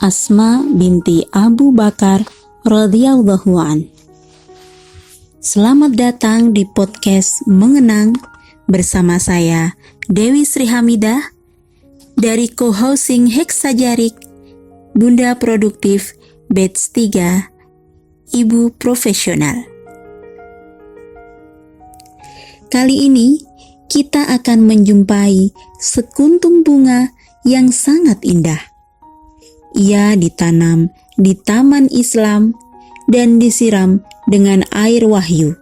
Asma binti Abu Bakar radhiyallahu an. Selamat datang di podcast Mengenang bersama saya Dewi Sri Hamidah dari Co-Housing Hexajarik, Bunda Produktif Batch 3, Ibu Profesional. Kali ini kita akan menjumpai sekuntum bunga yang sangat indah. Ia ditanam di Taman Islam dan disiram dengan air wahyu,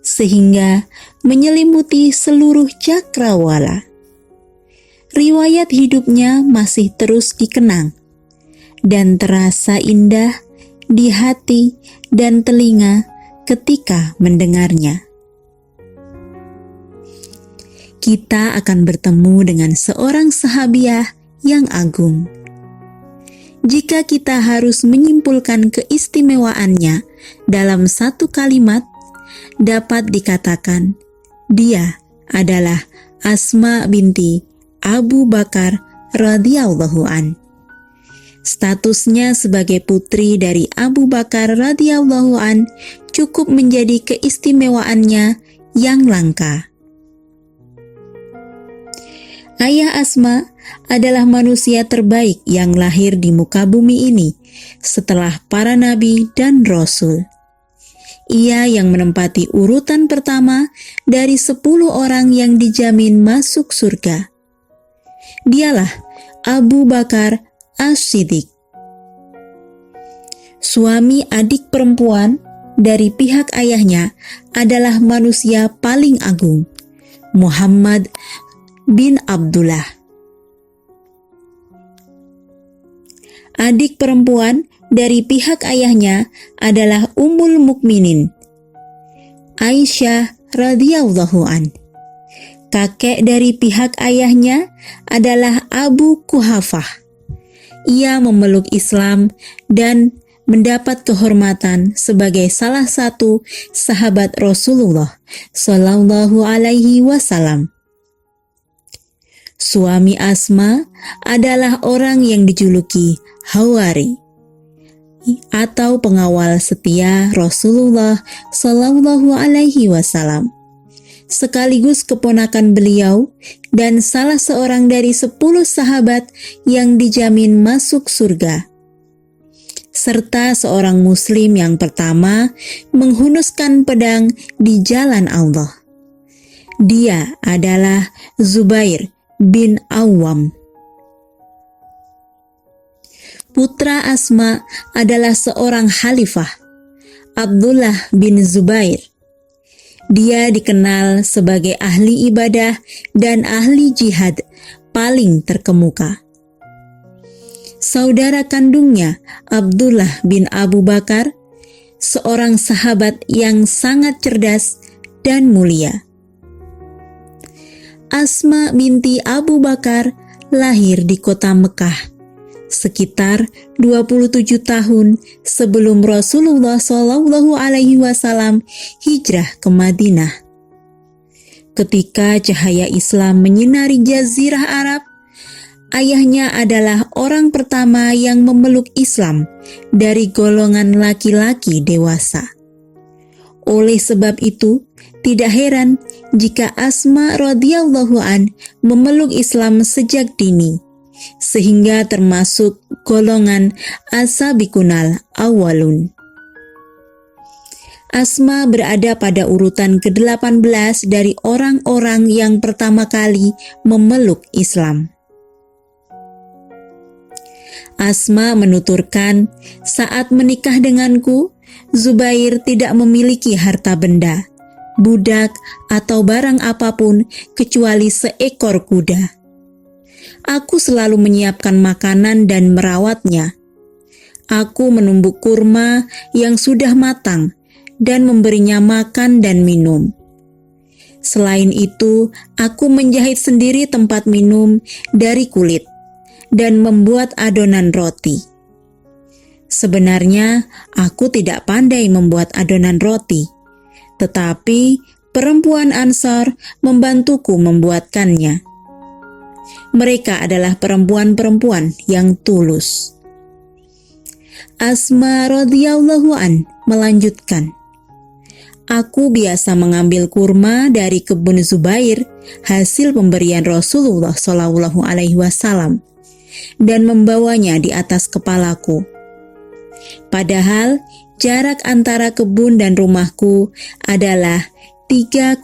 sehingga menyelimuti seluruh cakrawala. Riwayat hidupnya masih terus dikenang dan terasa indah di hati dan telinga ketika mendengarnya. Kita akan bertemu dengan seorang sahabiah yang agung. Jika kita harus menyimpulkan keistimewaannya dalam satu kalimat, dapat dikatakan dia adalah Asma binti Abu Bakar radhiyallahu an. Statusnya sebagai putri dari Abu Bakar radhiyallahu an cukup menjadi keistimewaannya yang langka. Ayah Asma adalah manusia terbaik yang lahir di muka bumi ini setelah para nabi dan rasul. Ia yang menempati urutan pertama dari 10 orang yang dijamin masuk surga. Dialah Abu Bakar As-Siddiq. Suami adik perempuan dari pihak ayahnya adalah manusia paling agung, Muhammad bin Abdullah. Adik perempuan dari pihak ayahnya adalah Ummul Mukminin, Aisyah radhiyallahu an. Kakek dari pihak ayahnya adalah Abu Kuhafah. Ia memeluk Islam dan mendapat kehormatan sebagai salah satu sahabat Rasulullah Shallallahu Alaihi Wasallam. Suami Asma adalah orang yang dijuluki Hawari atau pengawal setia Rasulullah Shallallahu Alaihi Wasallam, sekaligus keponakan beliau dan salah seorang dari 10 sahabat yang dijamin masuk surga, serta seorang muslim yang pertama menghunuskan pedang di jalan Allah. Dia adalah Zubair bin Awam. Putra Asma adalah seorang khalifah, Abdullah bin Zubair. Dia dikenal sebagai ahli ibadah dan ahli jihad paling terkemuka. Saudara kandungnya, Abdullah bin Abu Bakar, seorang sahabat yang sangat cerdas dan mulia. Asma binti Abu Bakar lahir di kota Mekah sekitar 27 tahun sebelum Rasulullah Shallallahu Alaihi Wasallam hijrah ke Madinah. Ketika cahaya Islam menyinari Jazirah Arab, ayahnya adalah orang pertama yang memeluk Islam dari golongan laki-laki dewasa. Oleh sebab itu, tidak heran jika Asma radhiyallahu an memeluk Islam sejak dini, sehingga termasuk golongan as-sabiqunal awwalun. Asma berada pada urutan ke-18 dari orang-orang yang pertama kali memeluk Islam. Asma menuturkan, saat menikah denganku, Zubair tidak memiliki harta benda, budak, atau barang apapun kecuali seekor kuda. Aku selalu menyiapkan makanan dan merawatnya. Aku menumbuk kurma yang sudah matang dan memberinya makan dan minum. Selain itu, aku menjahit sendiri tempat minum dari kulit dan membuat adonan roti. Sebenarnya, aku tidak pandai membuat adonan roti, tetapi perempuan Ansar membantuku membuatkannya. Mereka adalah perempuan-perempuan yang tulus. Asma radhiyallahu an melanjutkan, aku biasa mengambil kurma dari kebun Zubair hasil pemberian Rasulullah Shallallahu Alaihi Wasallam dan membawanya di atas kepalaku. Padahal jarak antara kebun dan rumahku adalah 3,4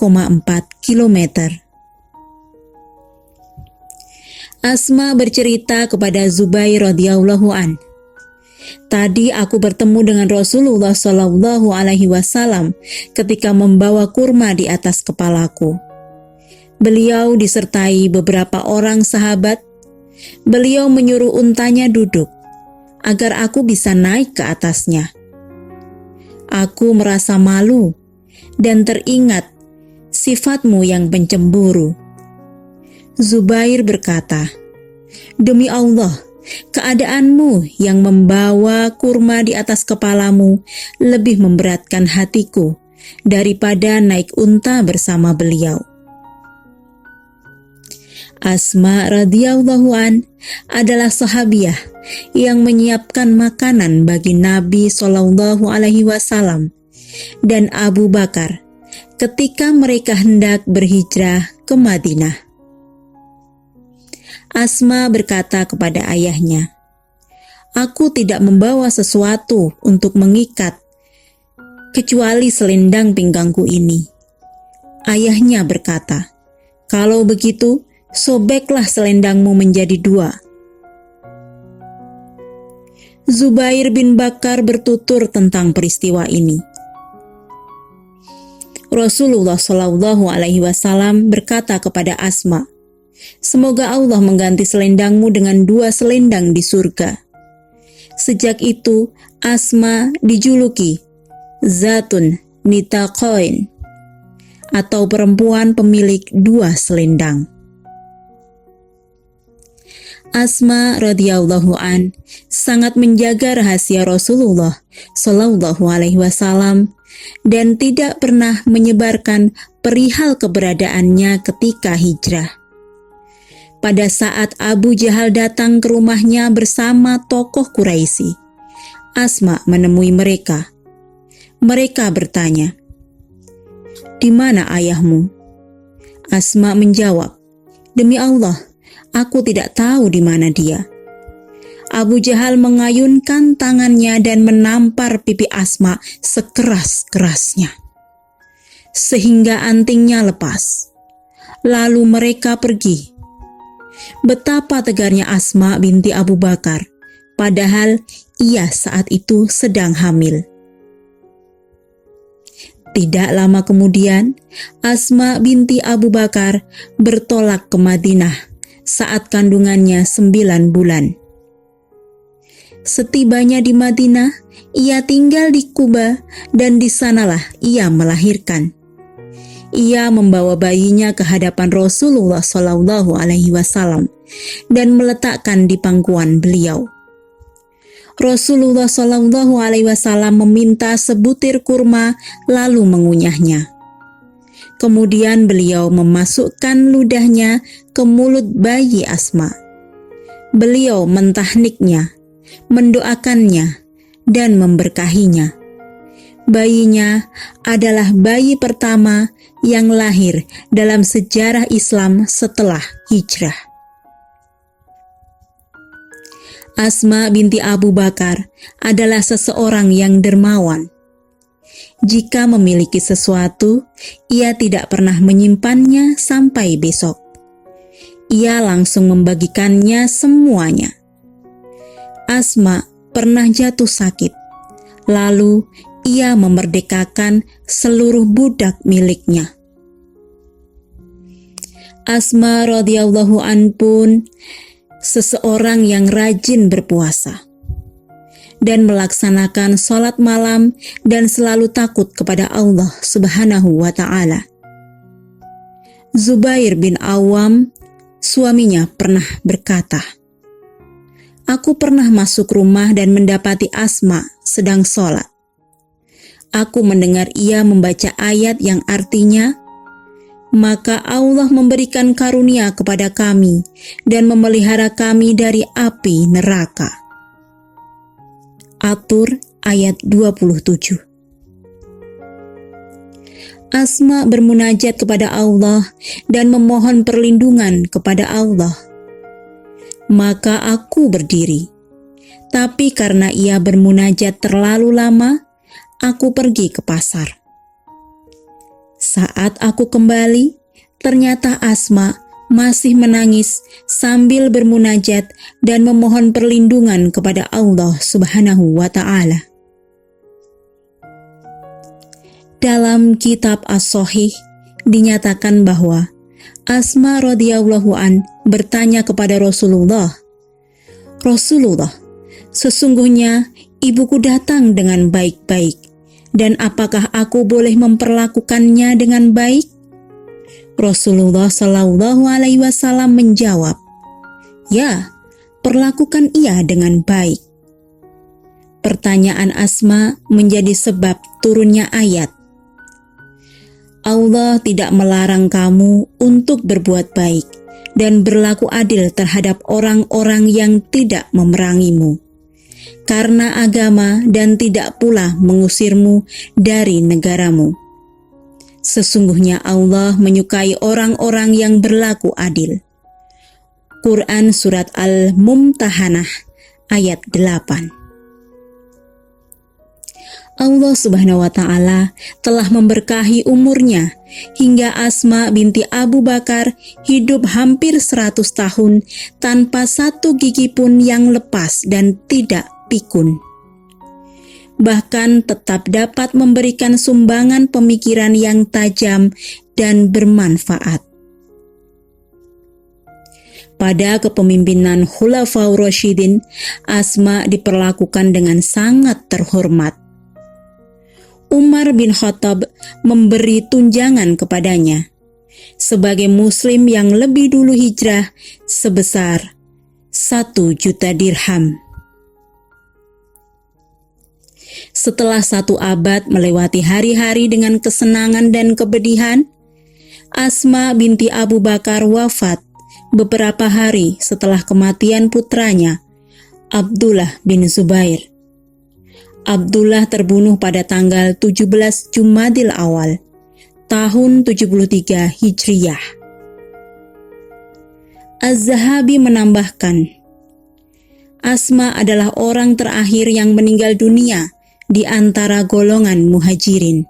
kilometer. Asma bercerita kepada Zubair radhiyallahu an, tadi aku bertemu dengan Rasulullah Shallallahu Alaihi Wasallam ketika membawa kurma di atas kepalaku. Beliau disertai beberapa orang sahabat. Beliau menyuruh untanya duduk agar aku bisa naik ke atasnya. Aku merasa malu dan teringat sifatmu yang pencemburu. Zubair berkata, demi Allah, keadaanmu yang membawa kurma di atas kepalamu lebih memberatkan hatiku daripada naik unta bersama beliau. Asma radhiyallahu an adalah sahabiah yang menyiapkan makanan bagi Nabi Shallallahu Alaihi Wasallam dan Abu Bakar ketika mereka hendak berhijrah ke Madinah. Asma berkata kepada ayahnya, aku tidak membawa sesuatu untuk mengikat kecuali selendang pinggangku ini. Ayahnya berkata, kalau begitu, sobeklah selendangmu menjadi 2. Zubair bin Bakar bertutur tentang peristiwa ini. Rasulullah Shallallahu Alaihi Wasallam berkata kepada Asma, semoga Allah mengganti selendangmu dengan 2 selendang di surga. Sejak itu, Asma dijuluki Zatun Nitaqain, atau perempuan pemilik 2 selendang. Asma radhiyallahu an sangat menjaga rahasia Rasulullah Shallallahu Alaihi Wasallam dan tidak pernah menyebarkan perihal keberadaannya ketika hijrah. Pada saat Abu Jahal datang ke rumahnya bersama tokoh Quraisy, Asma menemui mereka. Mereka bertanya, di mana ayahmu? Asma menjawab, demi Allah, aku tidak tahu di mana dia. Abu Jahal mengayunkan tangannya dan menampar pipi Asma sekeras-kerasnya, sehingga antingnya lepas. Lalu mereka pergi. Betapa tegarnya Asma binti Abu Bakar, padahal ia saat itu sedang hamil. Tidak lama kemudian, Asma binti Abu Bakar bertolak ke Madinah saat kandungannya 9 bulan. Setibanya di Madinah, ia tinggal di Kuba dan di sanalah ia melahirkan. Ia membawa bayinya ke hadapan Rasulullah Shallallahu Alaihi Wasallam dan meletakkan di pangkuan beliau. Rasulullah Shallallahu Alaihi Wasallam meminta sebutir kurma lalu mengunyahnya. Kemudian beliau memasukkan ludahnya ke mulut bayi Asma. Beliau mentahniknya, mendoakannya, dan memberkahinya. Bayinya adalah bayi pertama yang lahir dalam sejarah Islam setelah hijrah. Asma binti Abu Bakar adalah seseorang yang dermawan. Jika memiliki sesuatu, ia tidak pernah menyimpannya sampai besok. Ia langsung membagikannya semuanya. Asma pernah jatuh sakit, lalu ia memerdekakan seluruh budak miliknya. Asma radhiyallahu an pun seseorang yang rajin berpuasa dan melaksanakan sholat malam dan selalu takut kepada Allah Subhanahu wa Ta'ala. Zubair bin Awam, suaminya, pernah berkata, aku pernah masuk rumah dan mendapati Asma sedang sholat. Aku mendengar ia membaca ayat yang artinya, maka Allah memberikan karunia kepada kami dan memelihara kami dari api neraka. At-Tur ayat 27. Asma bermunajat kepada Allah dan memohon perlindungan kepada Allah. Maka aku berdiri. Tapi karena ia bermunajat terlalu lama, aku pergi ke pasar. Saat aku kembali, ternyata Asma masih menangis sambil bermunajat dan memohon perlindungan kepada Allah Subhanahu wa Ta'ala. Dalam kitab As-Shahih dinyatakan bahwa Asma radhiyallahu an bertanya kepada Rasulullah, "Rasulullah, sesungguhnya ibuku datang dengan baik-baik, dan apakah aku boleh memperlakukannya dengan baik?" Rasulullah Shallallahu Alaihi Wasallam menjawab, "Ya, perlakukan ia dengan baik." Pertanyaan Asma menjadi sebab turunnya ayat, Allah tidak melarang kamu untuk berbuat baik dan berlaku adil terhadap orang-orang yang tidak memerangimu karena agama dan tidak pula mengusirmu dari negaramu. Sesungguhnya Allah menyukai orang-orang yang berlaku adil. Quran Surat Al-Mumtahanah ayat 8. Allah Subhanahu wa Ta'ala telah memberkahi umurnya hingga Asma binti Abu Bakar hidup hampir 100 tahun tanpa satu gigi pun yang lepas dan tidak pikun. Bahkan tetap dapat memberikan sumbangan pemikiran yang tajam dan bermanfaat. Pada kepemimpinan Khulafaur Rasyidin, Asma diperlakukan dengan sangat terhormat. Umar bin Khattab memberi tunjangan kepadanya sebagai muslim yang lebih dulu hijrah sebesar 1 juta dirham. Setelah 1 abad melewati hari-hari dengan kesenangan dan kepedihan, Asma binti Abu Bakar wafat beberapa hari setelah kematian putranya, Abdullah bin Zubair. Abdullah terbunuh pada tanggal 17 Jumadil Awal, tahun 73 Hijriyah. Az-Zahabi menambahkan, Asma adalah orang terakhir yang meninggal dunia di antara golongan muhajirin.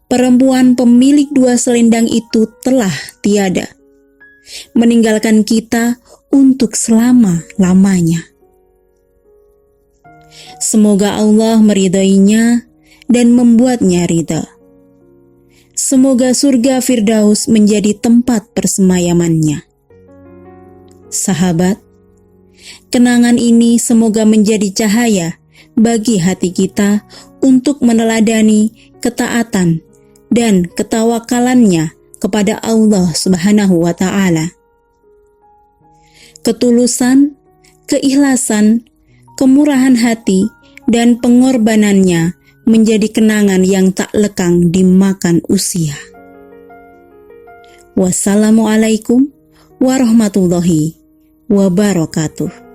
Perempuan pemilik 2 selendang itu telah tiada, meninggalkan kita untuk selama-lamanya. Semoga Allah meridainya dan membuatnya ridha. Semoga surga Firdaus menjadi tempat persemayamannya. Sahabat, kenangan ini semoga menjadi cahaya bagi hati kita untuk meneladani ketaatan dan ketawakalannya kepada Allah Subhanahu wa Ta'ala. Ketulusan, keikhlasan, kemurahan hati, dan pengorbanannya menjadi kenangan yang tak lekang dimakan usia. Wassalamualaikum warahmatullahi wabarakatuh.